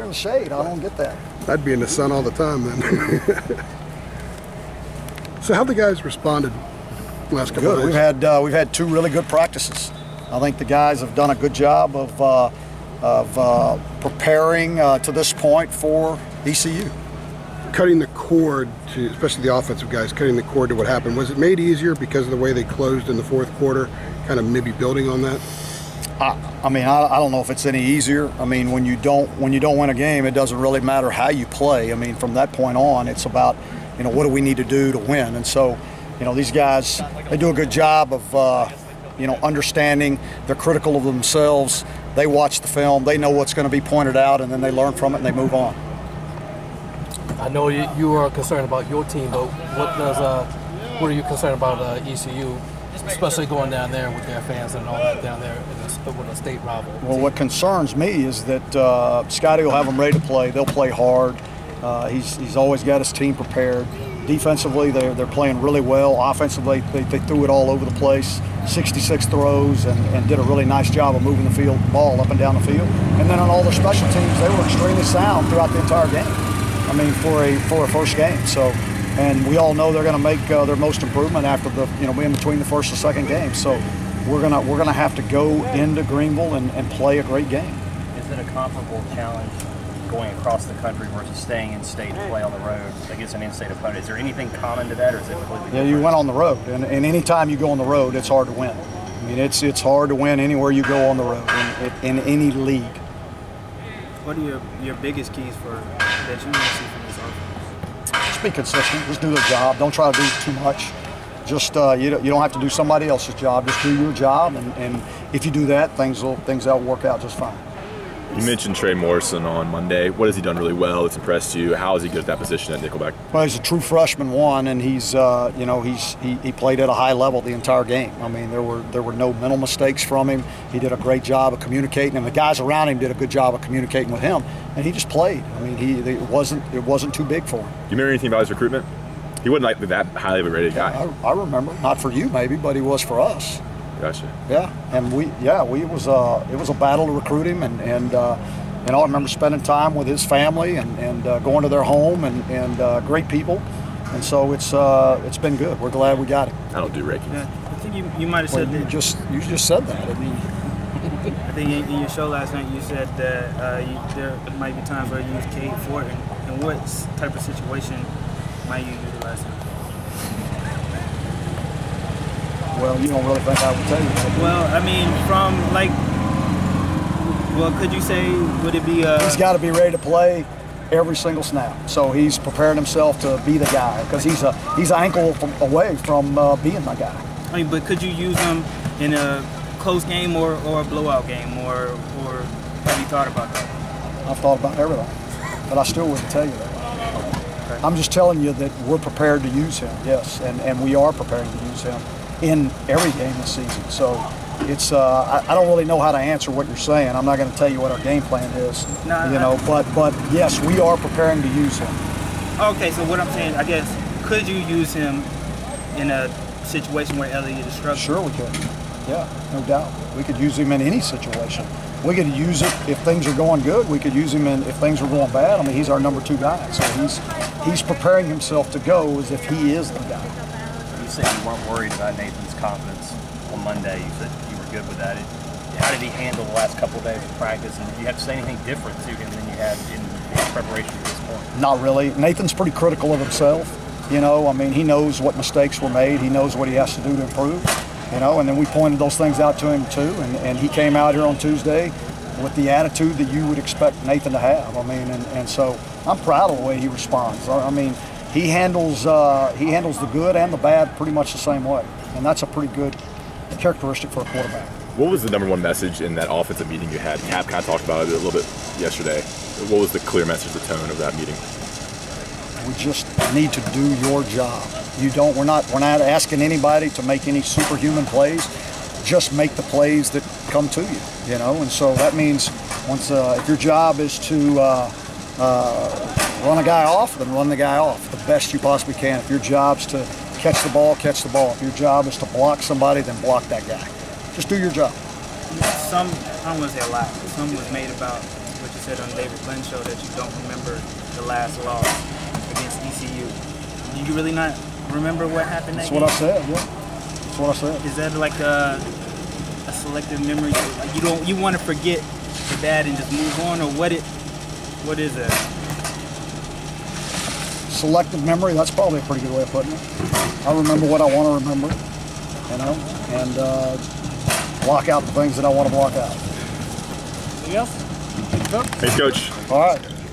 in the shade. I don't get that. I'd be in the sun all the time then. So how the guys responded last couple of days? We've had 2 really good practices. I think the guys have done a good job of preparing to this point for ECU. Cutting the cord to, especially the offensive guys, cutting the cord to what happened. Was it made easier because of the way they closed in the fourth quarter? Kind of maybe building on that. I mean, I don't know if it's any easier. I mean, when you don't win a game, it doesn't really matter how you play. I mean, from that point on, it's about, you know, what do we need to do to win? And so, you know, these guys, they do a good job of, you know, understanding. They're critical of themselves. They watch the film. They know what's going to be pointed out, and then they learn from it and they move on. I know you are concerned about your team, but what are you concerned about ECU, especially going down there with their fans and all that down there with a state rival? Well, what concerns me is that Scotty will have them ready to play. They'll play hard. He's always got his team prepared. Defensively, they're playing really well. Offensively, they threw it all over the place. 66 throws and did a really nice job of moving the ball up and down the field. And then on all their special teams, they were extremely sound throughout the entire game. I mean, for a first game. So, and we all know they're going to make their most improvement after in between the first and second game. So, we're gonna have to go into Greenville and play a great game. Is it a comparable challenge going across the country versus staying in state to play on the road against an in-state opponent? Is there anything common to that, or is it completely different? Yeah, you went on the road, and any time you go on the road, it's hard to win. I mean, it's hard to win anywhere you go on the road in any league. What are your biggest keys that you want to see from this offense? Just be consistent. Just do their job. Don't try to do too much. Just you don't have to do somebody else's job. Just do your job, and if you do that, things will work out just fine. You mentioned Trey Morrison on Monday. What has he done really well that's impressed you? How is he good at that position at nickelback? Well, he's a true freshman, and he's he played at a high level the entire game. I mean, there were no mental mistakes from him. He did a great job of communicating, and the guys around him did a good job of communicating with him. And he just played. I mean, it wasn't too big for him. You remember anything about his recruitment? He wasn't like that highly of a rated guy. I remember. Not for you maybe, but he was for us. Gotcha. Yeah, and it was a battle to recruit him, and I remember spending time with his family and going to their home and great people, and so it's been good. We're glad we got him. I don't do rankings. Yeah, I think you might have said that. You just said that. I mean, I think in your show last night you said that there might be times where you use Cade Ford, and what type of situation might you utilize him? Well, you don't really think I would tell you that. Well, I mean, could you say, would it be He's got to be ready to play every single snap. So he's preparing himself to be the guy, because he's an ankle away from being the guy. I mean, but could you use him in a close game or a blowout game, or have you thought about that? I've thought about everything, but I still wouldn't tell you that. Okay. I'm just telling you that we're prepared to use him, yes, and we are preparing to use him in every game this season. So it's I don't really know how to answer what you're saying. I'm not going to tell you what our game plan is, but yes, we are preparing to use him. Okay, so what I'm saying, I guess, could you use him in a situation where Elliott is struggling? Sure we could. Yeah, no doubt. We could use him in any situation. We could use it if things are going good. We could use him if things are going bad. I mean, he's our number 2 guy, so he's preparing himself to go as if he is the guy. You said you weren't worried about Nathan's confidence on Monday. You said you were good with that. How did he handle the last couple of days of practice? And did you have to say anything different to him than you had in preparation for this point? Not really. Nathan's pretty critical of himself. I mean, he knows what mistakes were made. He knows what he has to do to improve. And then we pointed those things out to him too. And he came out here on Tuesday with the attitude that you would expect Nathan to have. I mean, and so I'm proud of the way he responds. I mean, he handles the good and the bad pretty much the same way, and that's a pretty good characteristic for a quarterback. What was the #1 message in that offensive meeting you had? Cap kind of talked about it a little bit yesterday. What was the clear message, the tone of that meeting? We just need to do your job. We're not asking anybody to make any superhuman plays. Just make the plays that come to you, And so that means if your job is to run a guy off, then run the guy off the best you possibly can. If your job's to catch the ball, catch the ball. If your job is to block somebody, then block that guy. Just do your job. I don't want to say a lot, but some was made about what you said on David Glenn's show that you don't remember the last loss against ECU. Do you really not remember what happened that That's what I said, yeah. That's what I said. Is that like a selective memory? Like you want to forget the bad and just move on, or what is that? Selective memory, that's probably a pretty good way of putting it. I remember what I want to remember, and block out the things that I want to block out. Anything else? Thanks, Coach. All right.